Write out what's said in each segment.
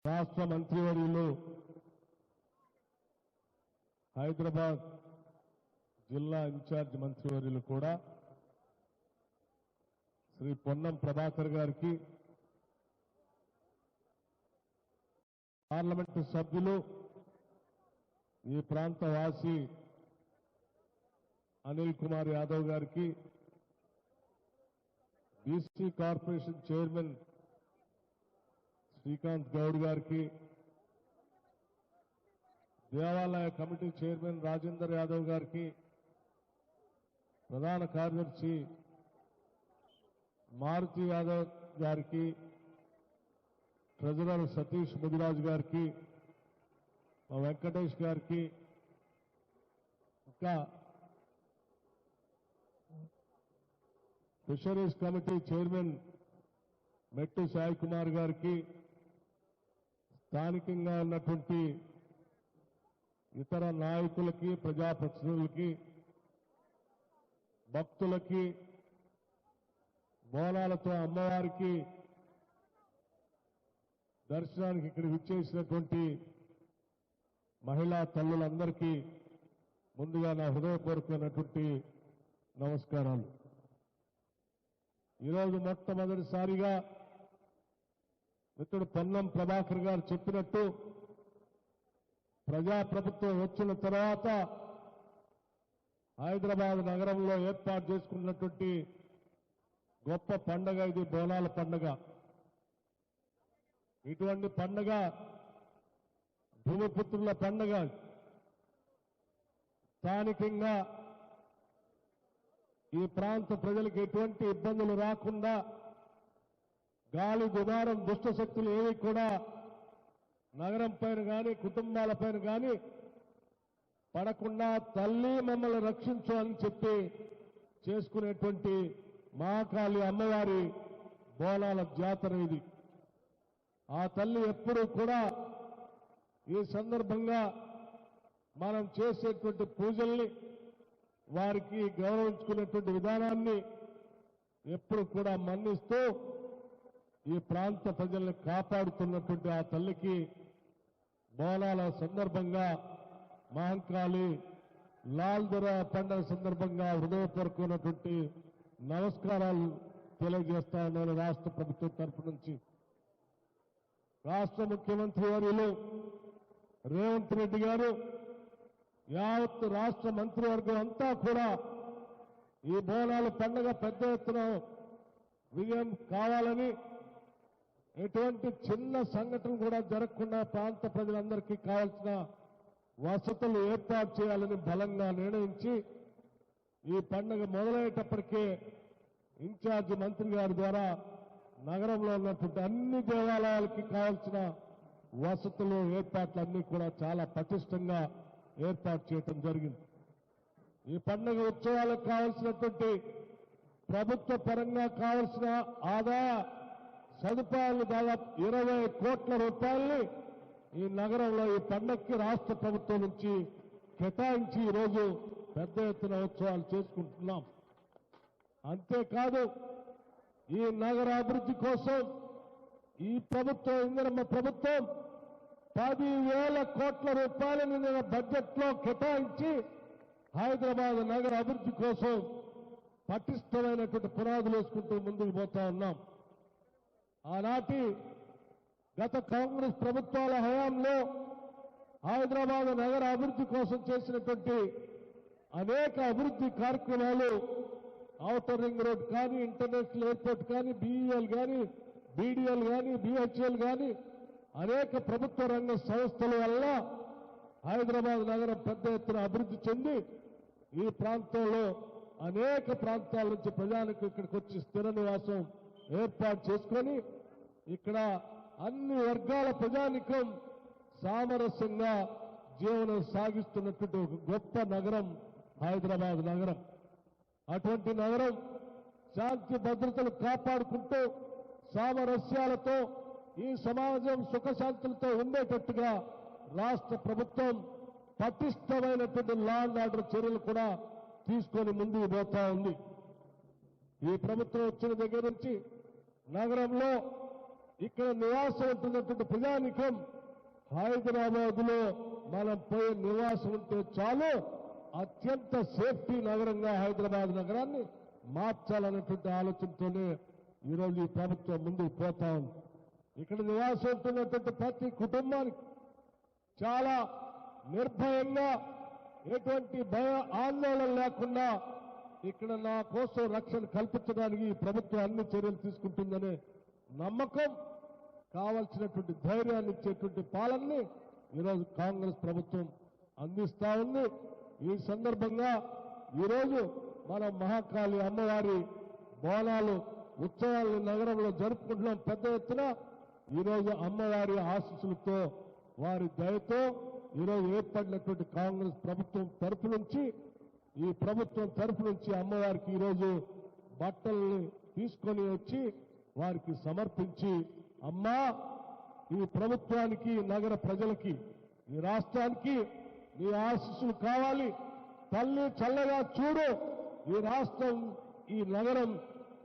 రాష్ట్ర మంత్రివర్యులు హైదరాబాద్ జిల్లా ఇన్ఛార్జ్ మంత్రివర్యులు కూడా శ్రీ పొన్నం ప్రభాకర్ గారికి, పార్లమెంటు సభ్యులు ఈ ప్రాంత వాసి అనిల్ కుమార్ యాదవ్ గారికి, BC corporation chairman Srikanth Goud గారికి, దేవాలయ కమిటీ చైర్మన్ రాజేందర్ యాదవ్ గారికి, ప్రధాన కార్యదర్శి మారుతి యాదవ్ గారికి, ట్రెజరర్ సతీష్ ముదిరాజు గారికి, మా వెంకటేష్ గారికి, ఇంకా ఫిషరీస్ కమిటీ చైర్మన్ మెట్టు సాయి కుమార్ గారికి, స్థానికంగా ఉన్నటువంటి ఇతర నాయకులకి, ప్రజాప్రతినిధులకి, భక్తులకి, బోనాలతో అమ్మవారికి దర్శనానికి ఇక్కడ విచ్చేసినటువంటి మహిళా తల్లులందరికీ ముందుగా నా హృదయపూర్వకమైనటువంటి నమస్కారాలు. ఈరోజు మొట్టమొదటిసారిగా మిత్రుడు పొన్నం ప్రభాకర్ గారు చెప్పినట్టు ప్రజాప్రభుత్వం వచ్చిన తర్వాత హైదరాబాద్ నగరంలో ఏర్పాటు చేసుకున్నటువంటి గొప్ప పండగ ఇది బోనాల పండగ. ఇటువంటి పండగ భూమిపుత్రుల పండగ. స్థానికంగా ఈ ప్రాంత ప్రజలకు ఎటువంటి ఇబ్బందులు రాకుండా, గాలి దుమారం దుష్ట శక్తులు ఏవి కూడా నగరం పైన కానీ కుటుంబాల పైన కానీ పడకుండా తల్లి మమ్మల్ని రక్షించు అని చెప్పి చేసుకునేటువంటి మహాకాళి అమ్మవారి బోనాల జాతర ఇది. ఆ తల్లి ఎప్పుడూ కూడా ఈ సందర్భంగా మనం చేసేటువంటి పూజల్ని, వారికి గౌరవించుకునేటువంటి విధానాన్ని ఎప్పుడు కూడా మన్నిస్తూ ఈ ప్రాంత ప్రజల్ని కాపాడుతున్నటువంటి ఆ తల్లికి బోనాల సందర్భంగా, మహంకాళి లాల్ దొర పండుగ సందర్భంగా హృదయపూర్వకమైనటువంటి నమస్కారాలు తెలియజేస్తా ఉన్నాను. రాష్ట్ర ప్రభుత్వం తరఫు నుంచి రాష్ట్ర ముఖ్యమంత్రి వర్యులు రేవంత్ రెడ్డి గారు, యావత్ రాష్ట్ర మంత్రివర్గం అంతా కూడా ఈ బోనాల పండుగ పెద్ద ఎత్తున విజయం కావాలని, ఎటువంటి చిన్న సంఘటన కూడా జరగకుండా ప్రాంత ప్రజలందరికీ కావాల్సిన వసతులు ఏర్పాటు చేయాలని బలంగా నిర్ణయించి ఈ పండుగ మొదలయ్యేటప్పటికే ఇన్ఛార్జి మంత్రి గారి ద్వారా నగరంలో ఉన్నటువంటి అన్ని దేవాలయాలకి కావాల్సిన వసతులు, ఏర్పాట్లన్నీ కూడా చాలా పటిష్టంగా ఏర్పాటు చేయడం జరిగింది. ఈ పండుగ ఉత్సవాలకు కావాల్సినటువంటి ప్రభుత్వ పరంగా కావాల్సిన ఆదాయ సదుపాయాలు దాదాపు 20 కోట్ల రూపాయల్ని ఈ నగరంలో ఈ పండగకి రాష్ట్ర ప్రభుత్వం నుంచి కేటాయించి ఈరోజు పెద్ద ఎత్తున ఉత్సవాలు చేసుకుంటున్నాం. అంతేకాదు, ఈ నగర అభివృద్ధి కోసం ఈ ప్రభుత్వం, ఇందిరమ్మ ప్రభుత్వం 10,000 కోట్ల రూపాయలను నేను బడ్జెట్లో కేటాయించి హైదరాబాద్ నగర అభివృద్ధి కోసం పటిష్టమైనటువంటి పునాదులు వేసుకుంటూ ముందుకు పోతా ఉన్నాం. ఆనాటి గత కాంగ్రెస్ ప్రభుత్వాల హయాంలో హైదరాబాద్ నగర అభివృద్ధి కోసం చేసినటువంటి అనేక అభివృద్ధి కార్యక్రమాలు, ఔటర్ రింగ్ రోడ్ కానీ, ఇంటర్నేషనల్ ఎయిర్పోర్ట్ కానీ, బీఈఎల్ కానీ, బీడీఎల్ కానీ, బీహెచ్ఎల్ కానీ అనేక ప్రభుత్వ రంగ సంస్థల వల్ల హైదరాబాద్ నగరం పెద్ద ఎత్తున అభివృద్ధి చెంది ఈ ప్రాంతంలో అనేక ప్రాంతాల నుంచి ప్రజలకు ఇక్కడికి వచ్చి స్థిర నివాసం ఏర్పాటు చేసుకొని ఇక్కడ అన్ని వర్గాల ప్రజానికం సామరస్యంగా జీవనం సాగిస్తున్నటువంటి ఒక గొప్ప నగరం హైదరాబాద్ నగరం. అటువంటి నగరం శాంతి భద్రతలు కాపాడుకుంటూ సామరస్యాలతో ఈ సమాజం సుఖశాంతులతో ఉండేటట్టుగా రాష్ట్ర ప్రభుత్వం పటిష్టమైనటువంటి లా అండ్ ఆర్డర్ చర్యలు కూడా తీసుకొని ముందుకు పోతా ఉంది. ఈ ప్రభుత్వం వచ్చిన దగ్గర నుంచి నగరంలో ఇక్కడ నివాసం ఉంటున్నటువంటి ప్రజానికం హైదరాబాద్ లో మనం పోయే నివాసం ఉంటే చాలు అత్యంత సేఫ్టీ నగరంగా హైదరాబాద్ నగరాన్ని మార్చాలన్నటువంటి ఆలోచనతోనే ఈరోజు ఈ ప్రభుత్వం ముందుకు పోతా ఉంది. ఇక్కడ నివాసం ఉంటున్నటువంటి ప్రతి కుటుంబానికి చాలా నిర్భయంగా ఎటువంటి భయ ఆందోళన లేకుండా ఇక్కడ నా కోసం రక్షణ కల్పించడానికి ఈ ప్రభుత్వం అన్ని చర్యలు తీసుకుంటుందనే నమ్మకం, కావలసినటువంటి ధైర్యాన్ని ఇచ్చేటువంటి పాలనని ఈరోజు కాంగ్రెస్ ప్రభుత్వం అందిస్తా ఉంది. ఈ సందర్భంగా ఈరోజు మన మహాకాళి అమ్మవారి బోనాలు ఉత్సవాలను నగరంలో జరుపుకుంటున్నాం పెద్ద ఎత్తున. ఈరోజు అమ్మవారి ఆశీస్సులతో వారి దయతో ఈరోజు ఏర్పడినటువంటి కాంగ్రెస్ ప్రభుత్వం తరఫు నుంచి ఈ ప్రభుత్వం తరఫు నుంచి అమ్మవారికి ఈరోజు బట్టల్ని తీసుకొని వచ్చి వారికి సమర్పించి, అమ్మా ఈ ప్రభుత్వానికి నగర ప్రజలకి ఈ రాష్ట్రానికి నీ ఆశీస్సులు కావాలి, తల్లి చల్లగా చూడు, ఈ రాష్ట్రం ఈ నగరం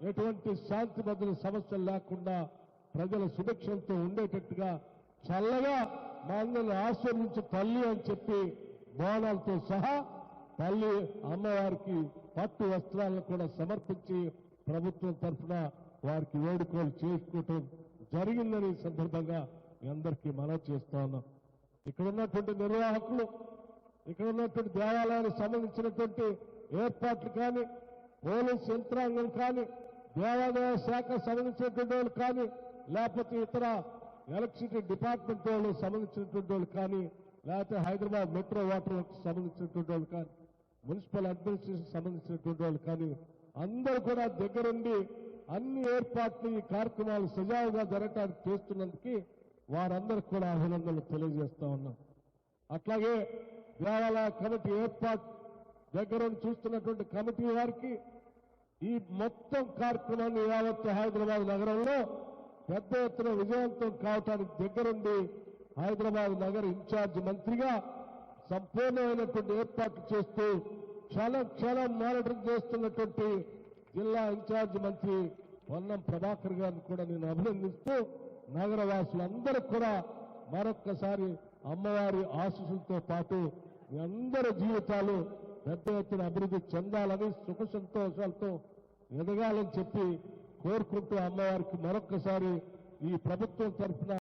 ఎటువంటి శాంతి భద్రత సమస్యలు లేకుండా ప్రజల సురక్షణతో ఉండేటట్టుగా చల్లగా మా అందరిని ఆశీర్వించు తల్లి అని చెప్పి బోనాలతో సహా తల్లి అమ్మవారికి పట్టు వస్త్రాలను కూడా సమర్పించి ప్రభుత్వం తరఫున వారికి వేడుకలు చేసుకోవటం జరిగిందని ఈ సందర్భంగా మీ అందరికీ మనవి చేస్తా ఉన్నాం. ఇక్కడ ఉన్నటువంటి నిర్వాహకులు, ఇక్కడ ఉన్నటువంటి దేవాలయానికి సంబంధించినటువంటి ఏర్పాట్లు కానీ, పోలీస్ యంత్రాంగం కానీ, దేవాదాయ శాఖ సంబంధించినటువంటి వాళ్ళు కానీ, లేకపోతే ఇతర ఎలక్ట్రిసిటీ డిపార్ట్మెంట్ వాళ్ళు సంబంధించినటువంటి వాళ్ళు కానీ, లేకపోతే హైదరాబాద్ మెట్రో వాటర్ వర్క్స్ సంబంధించినటువంటి వాళ్ళు కానీ, మున్సిపల్ అడ్మినిస్ట్రేషన్ సంబంధించినటువంటి వాళ్ళు కానీ అందరూ కూడా దగ్గరుండి అన్ని ఏర్పాట్లు ఈ కార్యక్రమాలు సజావుగా జరగడానికి చేస్తున్నందుకు వారందరికీ కూడా అభినందనలు తెలియజేస్తా ఉన్నాం. అట్లాగే దేవాలయ కమిటీ ఏర్పాటు దగ్గరుండి చూస్తున్నటువంటి కమిటీ వారికి ఈ మొత్తం కార్యక్రమాన్ని యావత్ హైదరాబాద్ నగరంలో పెద్ద ఎత్తున విజయవంతం కావటానికి దగ్గరుండి హైదరాబాద్ నగర ఇన్ఛార్జ్ మంత్రిగా సంపూర్ణమైనటువంటి ఏర్పాట్లు చేస్తూ క్షణం మానిటరింగ్ చేస్తున్నటువంటి జిల్లా ఇన్ఛార్జ్ మంత్రి పొన్నం ప్రభాకర్ గారిని కూడా నేను అభినందిస్తూ నగరవాసులందరూ కూడా మరొక్కసారి అమ్మవారి ఆశీస్సులతో పాటు మీ అందరి జీవితాలు పెద్ద ఎత్తున అభివృద్ధి చెందాలని, సుఖ సంతోషాలతో ఎదగాలని చెప్పి కోరుకుంటూ అమ్మవారికి మరొక్కసారి ఈ ప్రభుత్వం తరఫున